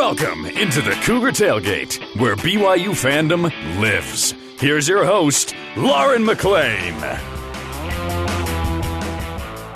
Welcome into the Cougar Tailgate, where BYU fandom lives. Here's your host, Lauren McLean.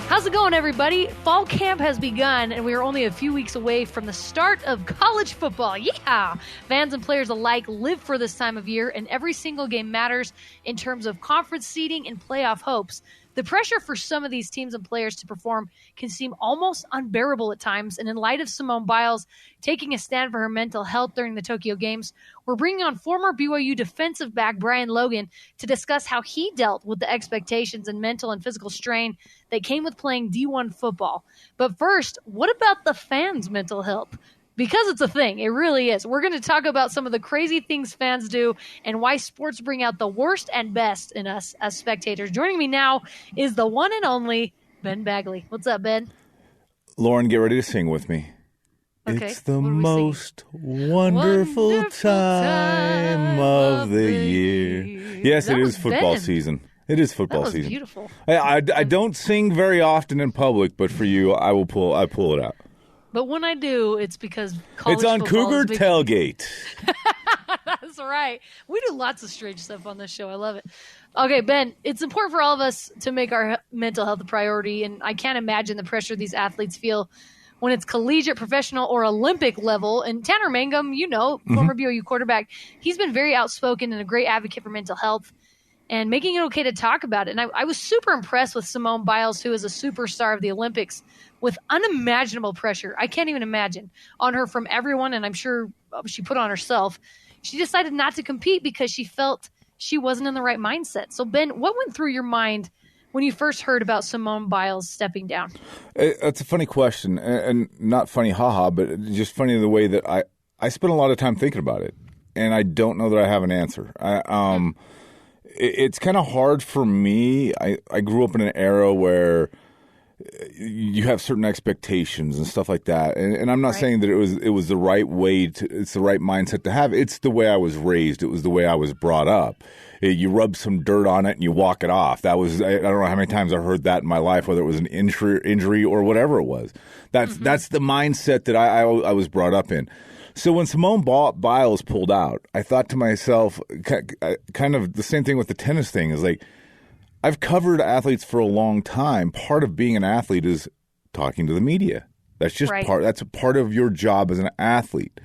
How's it going, everybody? Fall camp has begun, and we are only a few weeks away from the start of college football. Yeah! Fans and players alike live for this time of year, and every single game matters in terms of conference seeding and playoff hopes. The pressure for some of these teams and players to perform can seem almost unbearable at times, and in light of Simone Biles taking a stand for her mental health during the Tokyo Games, we're bringing on former BYU defensive back Brian Logan to discuss how he dealt with the expectations and mental and physical strain that came with playing D1 football. But first, what about the fans' mental health? Because it's a thing. It really is. We're going to talk about some of the crazy things fans do and why sports bring out the worst and best in us as spectators. Joining me now is the one and only Ben Bagley. What's up, Ben? Lauren, get ready to sing with me. Okay. It's the most wonderful time of the year. Yes, it is football season. It is football season. That was beautiful. I don't sing very often in public, but for you, I pull it out. But when I do, it's because college it's on football Cougar Tailgate. That's right. We do lots of strange stuff on this show. I love it. Okay, Ben, it's important for all of us to make our mental health a priority, and I can't imagine the pressure these athletes feel when it's collegiate, professional, or Olympic level. And Tanner Mangum, former BYU quarterback, he's been very outspoken and a great advocate for mental health and making it okay to talk about it. And I was super impressed with Simone Biles, who is a superstar of the Olympics, with unimaginable pressure. I can't even imagine on her from everyone, and I'm sure she put on herself. She decided not to compete because she felt she wasn't in the right mindset. So, Ben, what went through your mind when you first heard about Simone Biles stepping down? It's a funny question, and not funny, haha, but just funny the way that I spent a lot of time thinking about it, and I don't know that I have an answer. It's kind of hard for me. I grew up in an era where you have certain expectations and stuff like that, and I'm not saying that it was the right way it's the right mindset to have. It's the way I was raised. It was the way I was brought up. You rub some dirt on it and you walk it off. I don't know how many times I heard that in my life, whether it was an injury or whatever it was. That's the mindset that I was brought up in. So when Simone Biles pulled out, I thought to myself, kind of the same thing with the tennis thing, is like, I've covered athletes for a long time. Part of being an athlete is talking to the media. That's just that's a part of your job as an athlete.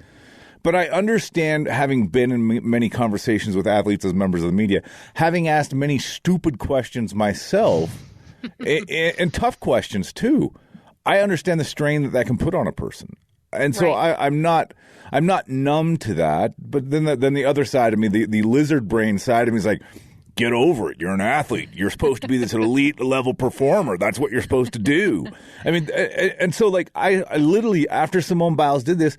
But I understand, having been in many conversations with athletes as members of the media, having asked many stupid questions myself, and tough questions too. I understand the strain that can put on a person. And so I'm not numb to that. But then the other side of me, the lizard brain side of me, is like, get over it. You're an athlete. You're supposed to be this elite level performer. That's what you're supposed to do. I mean, and so like I literally, after Simone Biles did this,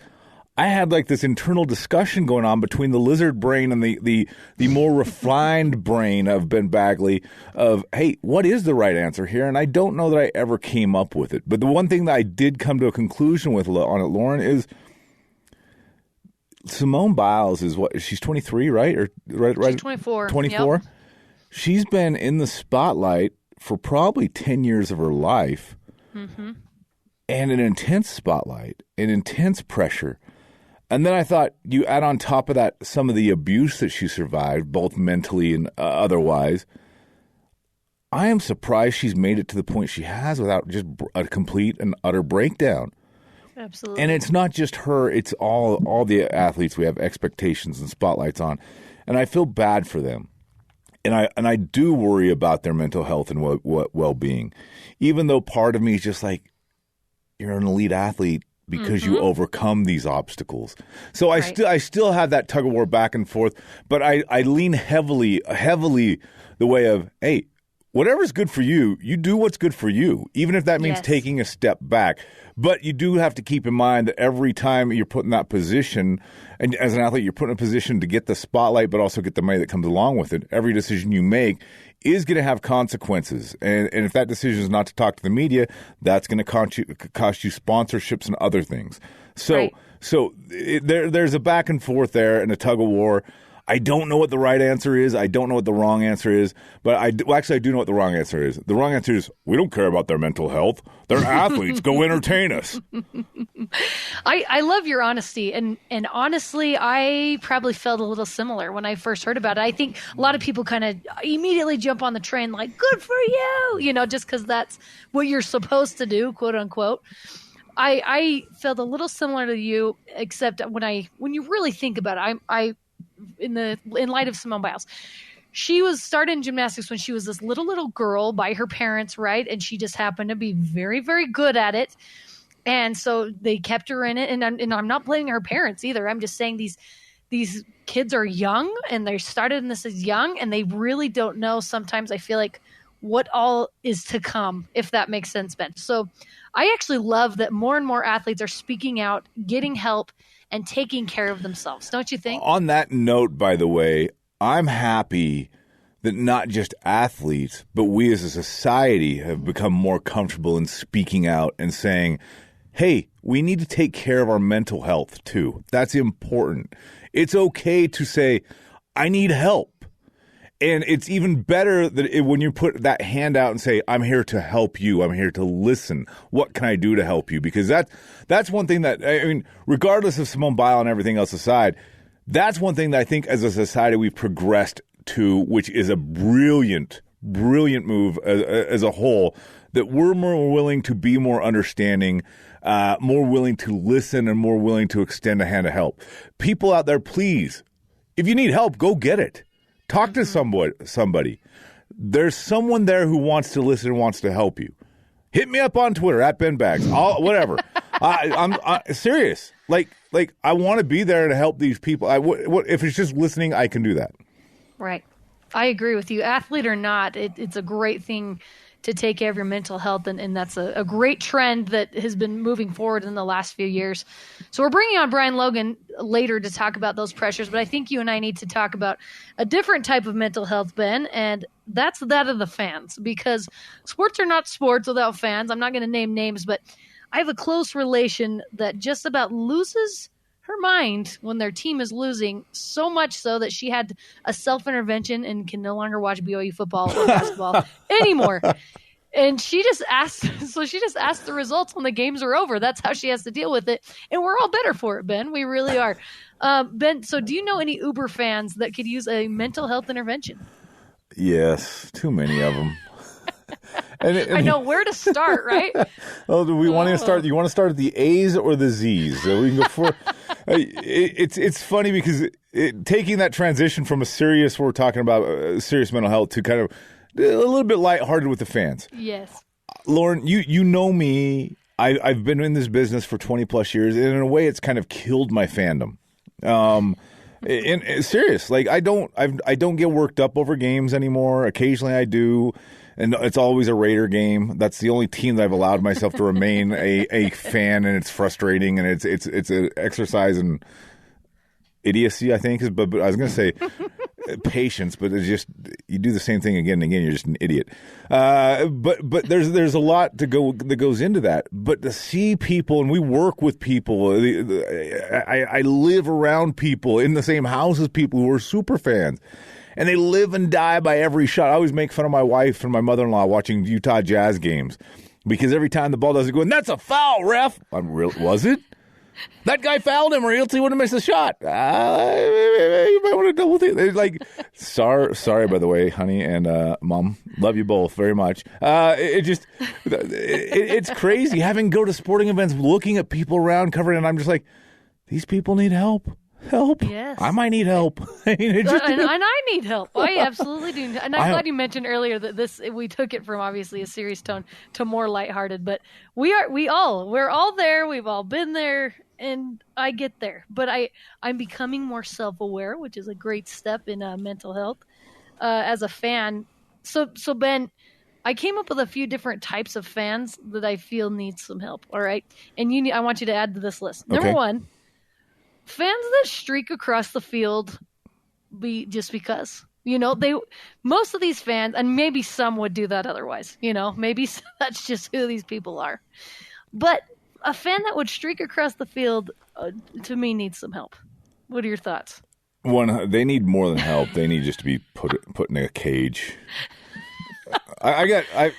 I had like this internal discussion going on between the lizard brain and the more refined brain of Ben Bagley of, hey, what is the right answer here? And I don't know that I ever came up with it. But the one thing that I did come to a conclusion with on it, Lauren, is Simone Biles is what? She's 23, right? Right? She's 24. 24? Yep. She's been in the spotlight for probably 10 years of her life, and an intense spotlight, an intense pressure. And then I thought, you add on top of that some of the abuse that she survived, both mentally and otherwise. I am surprised she's made it to the point she has without just a complete and utter breakdown. Absolutely. And it's not just her, it's all the athletes we have expectations and spotlights on. And I feel bad for them. And I do worry about their mental health and well-being, even though part of me is just like, you're an elite athlete because you overcome these obstacles. So I still have that tug of war back and forth, but I lean heavily the way of, hey, whatever's good for you, you do what's good for you, even if that means taking a step back. But you do have to keep in mind that every time you're put in that position, and as an athlete, you're put in a position to get the spotlight, but also get the money that comes along with it. Every decision you make is going to have consequences. And if that decision is not to talk to the media, that's going to cost you sponsorships and other things. So there's a back and forth there and a tug of war. I don't know what the right answer is. I don't know what the wrong answer is. But I do know what the wrong answer is. The wrong answer is we don't care about their mental health. They're athletes. Go entertain us. I love your honesty. And honestly, I probably felt a little similar when I first heard about it. I think a lot of people kind of immediately jump on the train like, good for you, just because that's what you're supposed to do, quote unquote. I felt a little similar to you, except when you really think about it, in light of Simone Biles, she was started in gymnastics when she was this little girl by her parents, right? And she just happened to be very, very good at it. And so they kept her in it. And I'm not blaming her parents either. I'm just saying these kids are young and they started in this as young and they really don't know sometimes, I feel like, what all is to come, if that makes sense, Ben. So I actually love that more and more athletes are speaking out, getting help, and taking care of themselves. Don't you think? On that note, by the way, I'm happy that not just athletes, but we as a society have become more comfortable in speaking out and saying, hey, we need to take care of our mental health too. That's important. It's okay to say, I need help. And it's even better that when you put that hand out and say, I'm here to help you. I'm here to listen. What can I do to help you? Because that's one thing that, regardless of Simone Biles and everything else aside, that's one thing that I think as a society we've progressed to, which is a brilliant move as a whole, that we're more willing to be more understanding, more willing to listen, and more willing to extend a hand of help. People out there, please, if you need help, go get it. Talk to somebody. There's someone there who wants to listen and wants to help you. Hit me up on Twitter @BenBags. Whatever. I'm serious. Like I want to be there to help these people. If it's just listening, I can do that. Right. I agree with you. Athlete or not, it's a great thing to take care of your mental health, and that's a great trend that has been moving forward in the last few years. So we're bringing on Brian Logan later to talk about those pressures, but I think you and I need to talk about a different type of mental health, Ben, and that's that of the fans, because sports are not sports without fans. I'm not going to name names, but I have a close relation that just about loses her mind when their team is losing, so much so that she had a self-intervention and can no longer watch BYU football or basketball anymore. And she just asked the results when the games are over. That's how she has to deal with it. And we're all better for it, Ben. We really are. Ben, so do you know any Uber fans that could use a mental health intervention? Yes, too many of them. I know where to start, right? Oh, do we want to start? You want to start at the A's or the Z's? So we can go for. It's funny because taking that transition from we're talking about serious mental health, to kind of a little bit lighthearted with the fans. Yes, Lauren, you know me. I've been in this business for 20 plus years, and in a way, it's kind of killed my fandom. And serious, like I don't get worked up over games anymore. Occasionally, I do. And it's always a Raider game. That's the only team that I've allowed myself to remain a fan, and it's frustrating, and it's an exercise in idiocy, I think. But I was going to say patience, but it's just you do the same thing again and again. You're just an idiot. But there's a lot that goes into that. But to see people, and we work with people. I live around people in the same house as people who are super fans. And they live and die by every shot. I always make fun of my wife and my mother-in-law watching Utah Jazz games because every time the ball doesn't go in, that's a foul, ref. Was it? That guy fouled him or else he wouldn't have missed a shot. You might want to double think. They're like, sorry, by the way, honey and mom. Love you both very much. It's crazy having to go to sporting events, looking at people around covering, and I'm just like, these people need help. Yes. I might need help. And I need help. I absolutely do. And I'm glad you mentioned earlier that we took it from obviously a serious tone to more lighthearted. But we're all there. We've all been there, and I get there. But I'm becoming more self-aware, which is a great step in mental health as a fan. So Ben, I came up with a few different types of fans that I feel need some help. All right, and I want you to add to this list. Number one. Fans that streak across the field just because. Most of these fans, and maybe some would do that otherwise, maybe that's just who these people are. But a fan that would streak across the field, to me, needs some help. What are your thoughts? They need more than help. They need just to be put in a cage.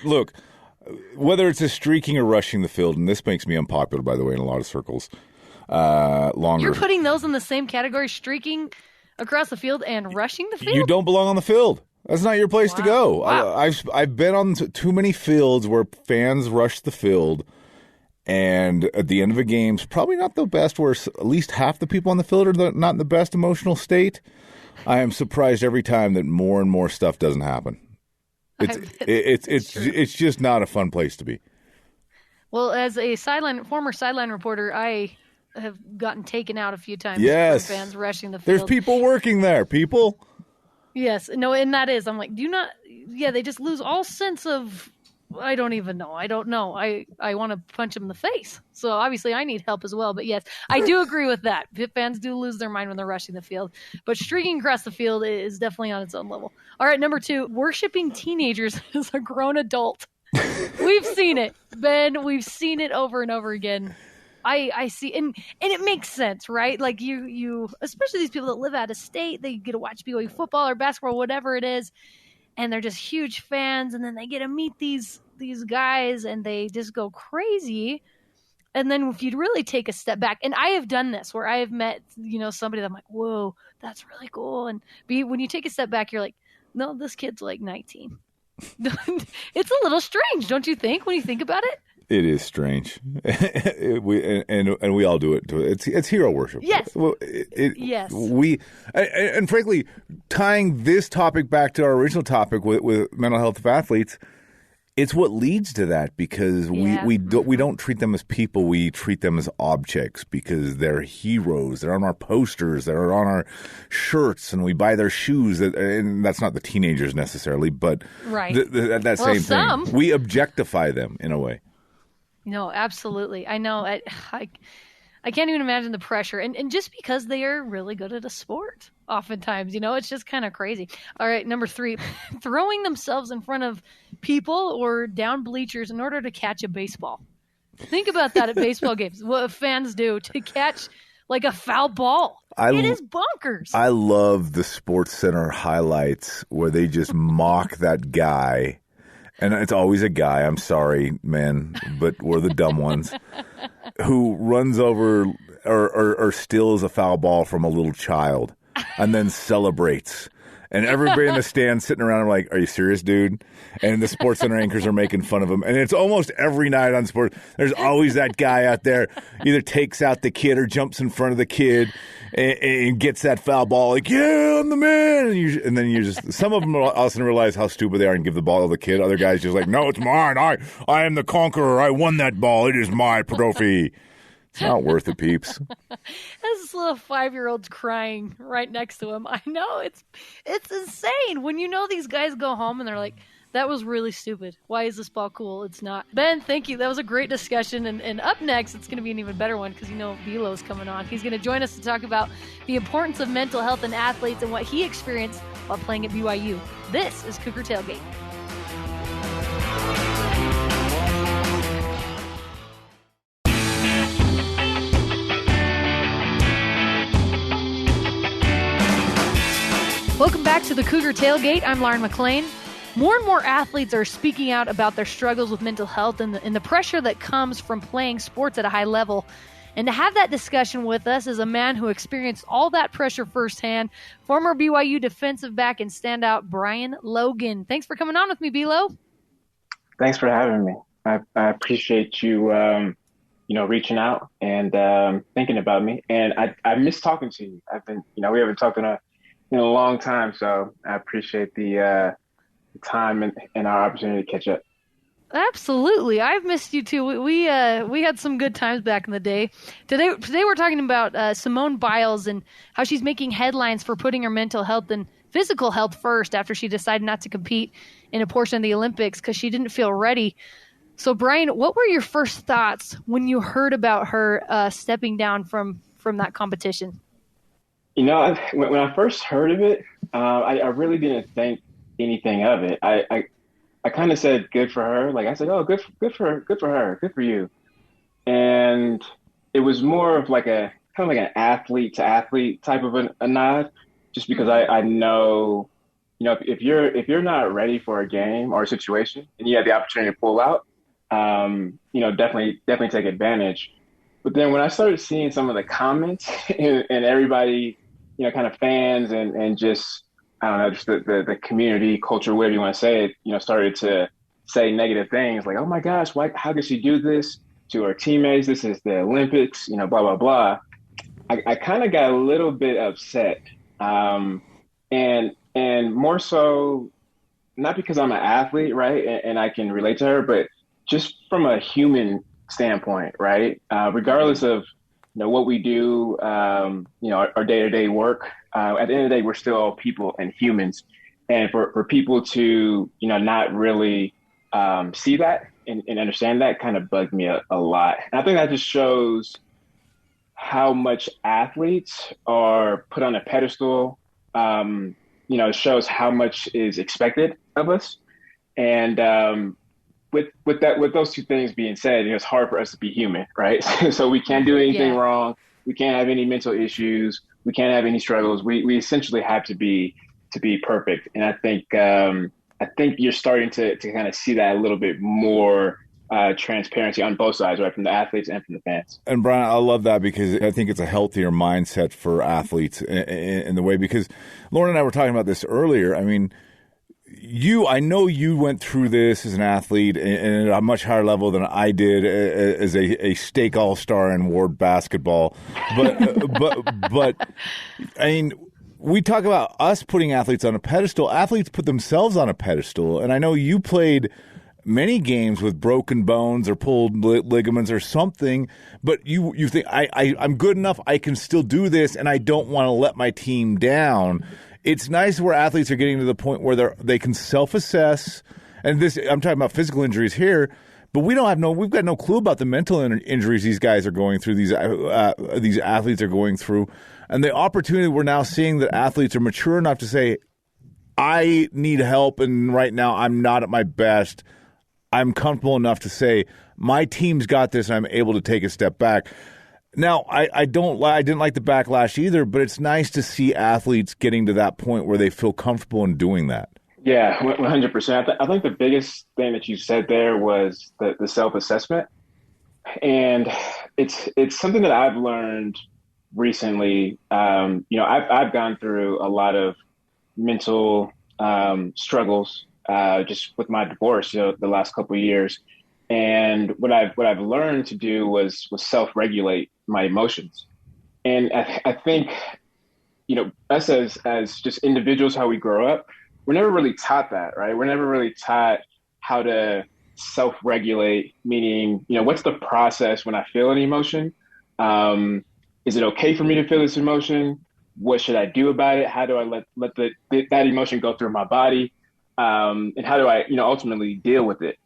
Look, whether it's a streaking or rushing the field, and this makes me unpopular, by the way, in a lot of circles. Longer. You're putting those in the same category, streaking across the field and rushing the field? You don't belong on the field. That's not your place to go. Wow. I've been on too many fields where fans rush the field, and at the end of a game, it's probably not the best, where at least half the people on the field are not in the best emotional state. I am surprised every time that more and more stuff doesn't happen. It's just not a fun place to be. Well, as a former sideline reporter, I have gotten taken out a few times. Yes. For fans rushing the field. There's people working there. People. Yes. No, and that is. I'm like, do you not? Yeah, they just lose all sense of. I don't even know. I don't know. I want to punch them in the face. So obviously I need help as well. But yes, I do agree with that. Fans do lose their mind when they're rushing the field. But streaking across the field is definitely on its own level. All right, number 2, worshiping teenagers as a grown adult. We've seen it, Ben. We've seen it over and over again. I see, and it makes sense, right? Like you, especially these people that live out of state, they get to watch BYU football or basketball, whatever it is, and they're just huge fans, and then they get to meet these guys, and they just go crazy. And then if you really take a step back, and I have done this where I have met, somebody that I'm like, whoa, that's really cool. And when you take a step back, you're like, no, this kid's like 19. It's a little strange, don't you think, when you think about it? It is strange. We all do it. It's hero worship. Yes. Yes. And frankly, tying this topic back to our original topic with mental health of athletes, it's what leads to that, because we don't treat them as people. We treat them as objects because they're heroes. They're on our posters. They're on our shirts, and we buy their shoes. And that's not the teenagers necessarily, but right. That same thing. We objectify them in a way. No, absolutely. I know. I can't even imagine the pressure. And just because they are really good at a sport, oftentimes, it's just kind of crazy. All right, number 3, throwing themselves in front of people or down bleachers in order to catch a baseball. Think about that at baseball games, what fans do to catch like a foul ball. It is bonkers. I love the Sports Center highlights where they just mock that guy. And it's always a guy, I'm sorry, man, but we're the dumb ones, who runs over or steals a foul ball from a little child and then celebrates. And everybody in the stand sitting around are like, are you serious, dude? And the Sports Center anchors are making fun of him. And it's almost every night on sports. There's always that guy out there, either takes out the kid or jumps in front of the kid and gets that foul ball, like, yeah, I'm the man. And then you just, some of them all of a sudden realize how stupid they are and give the ball to the kid. Other guys just like, no, it's mine. I am the conqueror. I won that ball. It is my trophy. It's not worth it, peeps. This little 5-year-old's crying right next to him. I know, it's insane when these guys go home and they're like, that was really stupid. Why is this ball cool? It's not. Ben, thank you. That was a great discussion. And up next, it's going to be an even better one because Belo's coming on. He's going to join us to talk about the importance of mental health in athletes and what he experienced while playing at BYU. This is Cougar Tailgate. Welcome back to the Cougar Tailgate. I'm Lauren McLean. More and more athletes are speaking out about their struggles with mental health and the pressure that comes from playing sports at a high level. And to have that discussion with us is a man who experienced all that pressure firsthand, former BYU defensive back and standout Brian Logan. Thanks for coming on with me, Bilo. Thanks for having me. I appreciate you, reaching out and thinking about me. And I miss talking to you. I've been, we haven't talked in a long time, so I appreciate the time and our opportunity to catch up. Absolutely. I've missed you too. We had some good times back in the day. Today we're talking about Simone Biles and how she's making headlines for putting her mental health and physical health first after she decided not to compete in a portion of the Olympics because she didn't feel ready. So Brian, what were your first thoughts when you heard about her stepping down from that competition? When I first heard of it, I really didn't think anything of it. I kind of said, good for her. Like I said, oh, good for her, good for you. And it was more of like an athlete to athlete type of a nod. just because I know, if you're not ready for a game or a situation and you have the opportunity to pull out, definitely take advantage. But then when I started seeing some of the comments and everybody, kind of fans and just, I don't know, just the community culture, whatever you want to say it, started to say negative things like, oh my gosh, how could she do this to her teammates? This is the Olympics, blah, blah, blah. I kind of got a little bit upset. And more so, not because I'm an athlete, right? And I can relate to her, but just from a human standpoint, right? Regardless of, what we do, our day-to-day work, at the end of the day, we're still all people and humans. And for people to, not really see that and understand that kind of bugged me a lot. And I think that just shows how much athletes are put on a pedestal. It shows how much is expected of us. And with those two things being said, it's hard for us to be human, right? So we can't do anything wrong. We can't have any mental issues. We can't have any struggles. We essentially have to be perfect. And I think you're starting to kind of see that a little bit more transparency on both sides, right, from the athletes and from the fans. And Brian, I love that because I think it's a healthier mindset for athletes in the way, because Lauren and I were talking about this earlier. I mean, I know you went through this as an athlete and at a much higher level than I did as a stake all-star in Ward basketball. But I mean, we talk about us putting athletes on a pedestal. Athletes put themselves on a pedestal. And I know you played many games with broken bones or pulled ligaments or something, but you think, I'm good enough, I can still do this, and I don't want to let my team down. It's nice where athletes are getting to the point where they can self-assess, and this, I'm talking about physical injuries here, but we've got no clue about the mental injuries these guys are going through, these athletes are going through, and the opportunity we're now seeing that athletes are mature enough to say, I need help, and right now I'm not at my best. I'm comfortable enough to say my team's got this, and I'm able to take a step back. Now, I didn't like the backlash either, but it's nice to see athletes getting to that point where they feel comfortable in doing that. Yeah, 100%. I think the biggest thing that you said there was the self-assessment, and it's something that I've learned recently. I've gone through a lot of mental struggles. Just with my divorce, the last couple of years, and what I've learned to do was self-regulate my emotions, and I think, us as just individuals, how we grow up, we're never really taught that, right? We're never really taught how to self-regulate, meaning, what's the process when I feel an emotion? Is it okay for me to feel this emotion? What should I do about it? How do I let that emotion go through my body? And how do I, ultimately deal with it?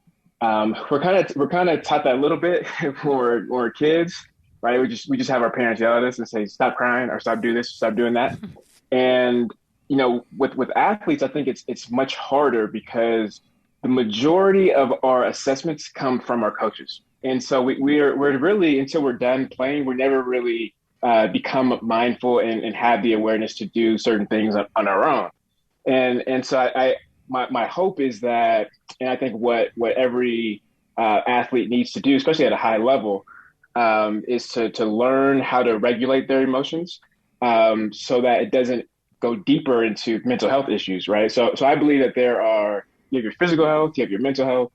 We're kind of taught that a little bit when we're kids, right? We just have our parents yell at us and say, stop crying or stop doing this, stop doing that. And, with athletes, I think it's much harder because the majority of our assessments come from our coaches. And so we're really, until we're done playing, we're never really become mindful and have the awareness to do certain things on our own. And so my hope is that, and I think what every athlete needs to do, especially at a high level, is to learn how to regulate their emotions so that it doesn't go deeper into mental health issues, right? So I believe that you have your physical health, you have your mental health,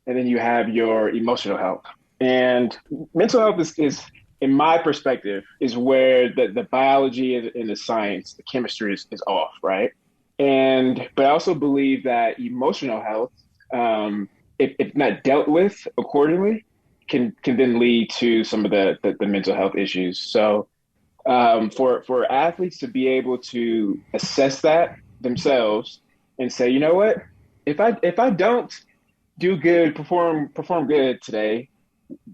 and then you have your emotional health. And mental health is in my perspective, is where the biology and the science, the chemistry is off, right? But I also believe that emotional health, if not dealt with accordingly, can then lead to some of the mental health issues. So for athletes to be able to assess that themselves and say, you know what, if I don't do good, perform good today,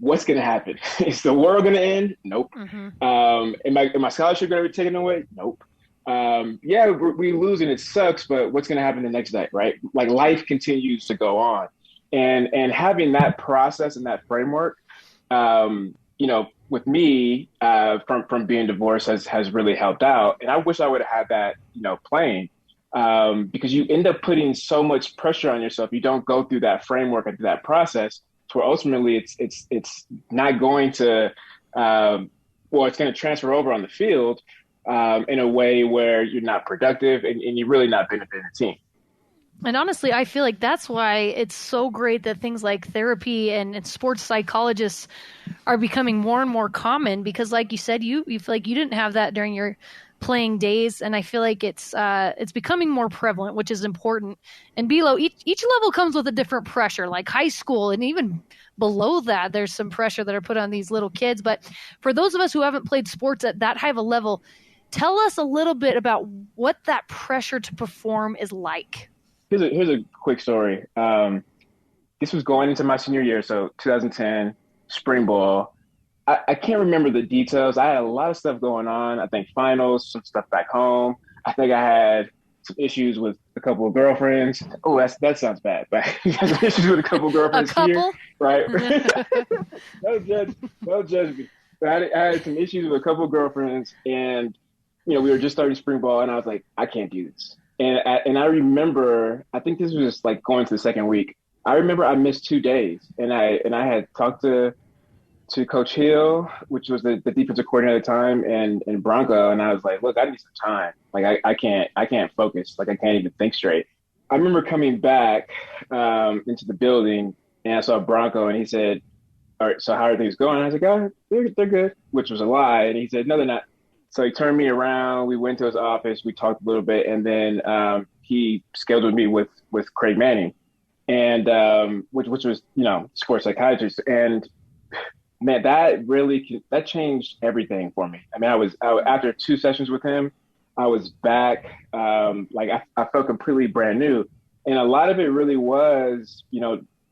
what's going to happen? Is the world going to end? Nope. Mm-hmm. Am my scholarship going to be taken away? Nope. Yeah, we lose and it sucks, but what's going to happen the next day, right? Like life continues to go on, and having that process and that framework, with me from being divorced has really helped out. And I wish I would have had that, playing, because you end up putting so much pressure on yourself. You don't go through that framework and through that process to where ultimately it's not going to, it's going to transfer over on the field in a way where you're not productive and you're really not benefiting the team. And honestly, I feel like that's why it's so great that things like therapy and sports psychologists are becoming more and more common, because like you said, you feel like you didn't have that during your playing days. And I feel like it's becoming more prevalent, which is important. And below each level comes with a different pressure, like high school, and even below that, there's some pressure that are put on these little kids. But for those of us who haven't played sports at that high of a level, tell us a little bit about what that pressure to perform is like. Here's a quick story. This was going into my senior year, so 2010, spring ball. I can't remember the details. I had a lot of stuff going on. I think finals, some stuff back home. I think I had some issues with a couple of girlfriends. Oh, that sounds bad. But some issues with a couple of girlfriends here, right? Don't judge me. But I had some issues with a couple of girlfriends, and we were just starting spring ball, and I was like, I can't do this. And I remember, I think this was just like going to the second week. I remember I missed 2 days, and I had talked to Coach Hill, which was the defensive coordinator at the time, and Bronco, and I was like, look, I need some time. Like I can't focus. Like I can't even think straight. I remember coming back into the building, and I saw Bronco, and he said, all right, so how are things going? I was like, oh, they're good, which was a lie. And he said, no, they're not. So he turned me around. We went to his office. We talked a little bit, and then he scheduled me with Craig Manning, and which was sports psychiatrist. And man, that changed everything for me. I mean, I was after 2 sessions with him, I was back. I felt completely brand new, and a lot of it really was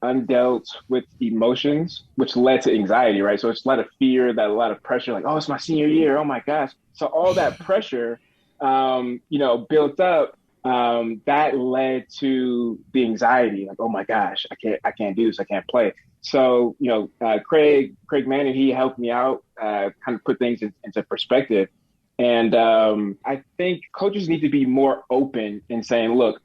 undealt with emotions, which led to anxiety, right? So it's a lot of fear, a lot of pressure, like, oh, it's my senior year. Oh my gosh. So all that pressure, built up, that led to the anxiety, like, oh my gosh, I can't do this. I can't play. So, Craig Manning, he helped me out, kind of put things into perspective. And I think coaches need to be more open in saying, look,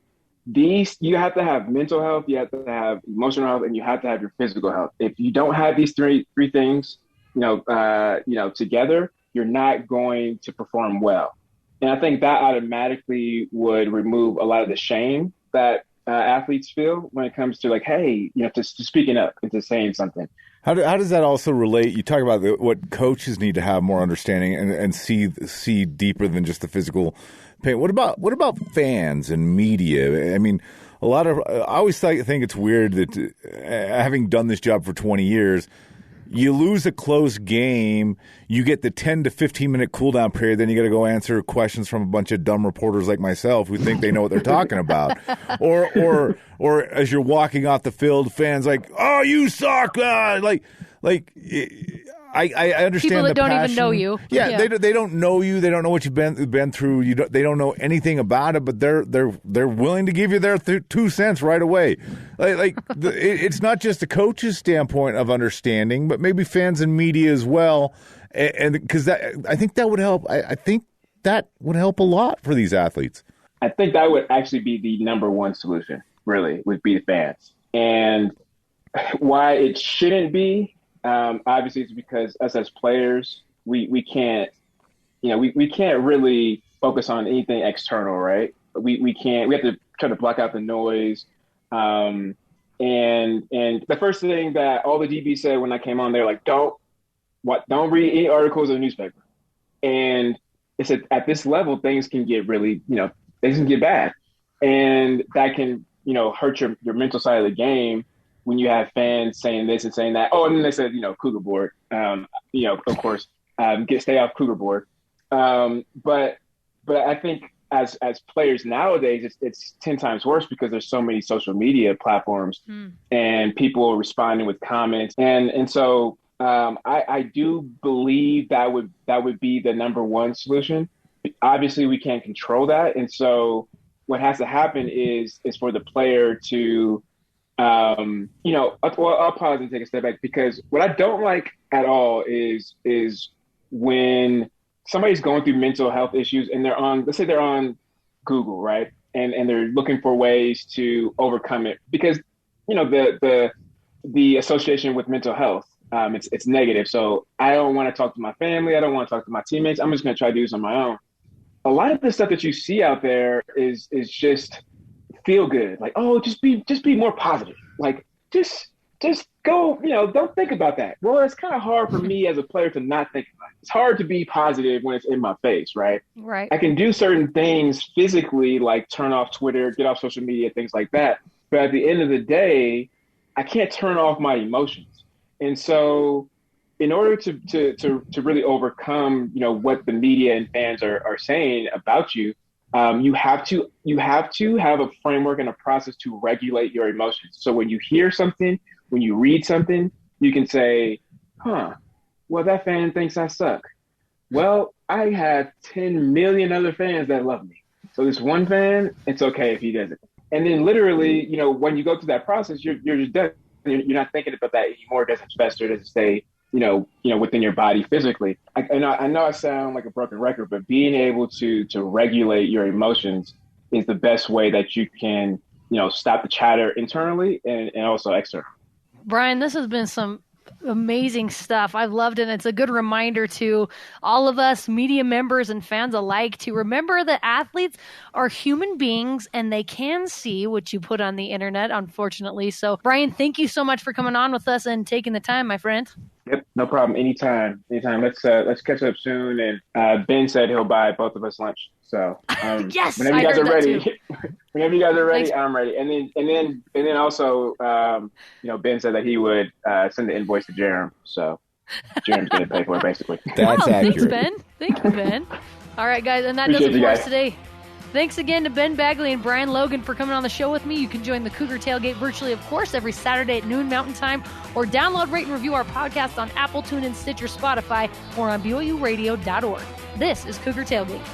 you have to have mental health, you have to have emotional health, and you have to have your physical health. If you don't have these three things, together, you're not going to perform well. And I think that automatically would remove a lot of the shame that athletes feel when it comes to like, hey, to speaking up and to saying something. How does that also relate? You talk about what coaches need to have more understanding and see deeper than just the physical pain. What about fans and media? I mean, I always think it's weird that having done this job for 20 years, you lose a close game, you get the 10 to 15 minute cool down period, then you got to go answer questions from a bunch of dumb reporters like myself who think they know what they're talking about. Or as you're walking off the field, fans like, "Oh, you suck!" I understand people that the don't passion. even know you. Yeah. They don't know you. They don't know what you've been through. They don't know anything about it, but they're willing to give you their 2 cents right away. It's not just the coach's standpoint of understanding, but maybe fans and media as well. And because I think that would help. I think that would help a lot for these athletes. I think that would actually be the number one solution. Really, would be the fans. And why it shouldn't be. Obviously, it's because us as players, we can't, we can't really focus on anything external, right? We have to try to block out the noise. And the first thing that all the DBs said when I came on, they're like, don't read any articles in the newspaper. And it said at this level, things can get really, things can get bad. And that can, hurt your mental side of the game. When you have fans saying this and saying that, oh, and then they said, Cougar board, of course, stay off Cougar board. But I think as players nowadays, it's 10 times worse because there's so many social media platforms and people responding with comments. And so I do believe that would be the number one solution. Obviously, we can't control that. And so what has to happen is for the player to, I'll pause and take a step back because what I don't like at all is when somebody's going through mental health issues and let's say they're on Google, right? And they're looking for ways to overcome it because, the association with mental health, it's negative. So I don't want to talk to my family. I don't want to talk to my teammates. I'm just going to try to do this on my own. A lot of the stuff that you see out there is just feel good. Like, oh, just be more positive. Like, just go, don't think about that. Well, it's kind of hard for me as a player to not think about it. It's hard to be positive when it's in my face, right? Right. I can do certain things physically, like turn off Twitter, get off social media, things like that. But at the end of the day, I can't turn off my emotions. And so in order to really overcome, what the media and fans are saying about you, you have to have a framework and a process to regulate your emotions. So when you hear something, when you read something, you can say, well, that fan thinks I suck. Well, I have 10 million other fans that love me. So this one fan, it's okay if he doesn't. And then literally, when you go through that process, you're just done. You're not thinking about that anymore. It doesn't fester, it doesn't stay, within your body physically. I know I sound like a broken record, but being able to regulate your emotions is the best way that you can, stop the chatter internally and also externally. Brian, this has been some amazing stuff. I've loved it. It's a good reminder to all of us, media members and fans alike, to remember that athletes are human beings and they can see what you put on the internet, unfortunately. So, Brian, thank you so much for coming on with us and taking the time, my friend. Yep, no problem. Anytime. Let's catch up soon. And Ben said he'll buy both of us lunch. So yes, whenever you guys are ready, Thanks. I'm ready. And then also, Ben said that he would send the invoice to Jerem. So Jerem's going to pay for it, basically. That's accurate. Thanks, Ben. Thank you, Ben. All right, guys, and that Appreciate does it you for us guys. today. Thanks again to Ben Bagley and Brian Logan for coming on the show with me. You can join the Cougar Tailgate virtually, of course, every Saturday at noon Mountain Time, or download, rate, and review our podcast on Apple, TuneIn, Stitcher, Spotify, or on BYURadio.org. This is Cougar Tailgate.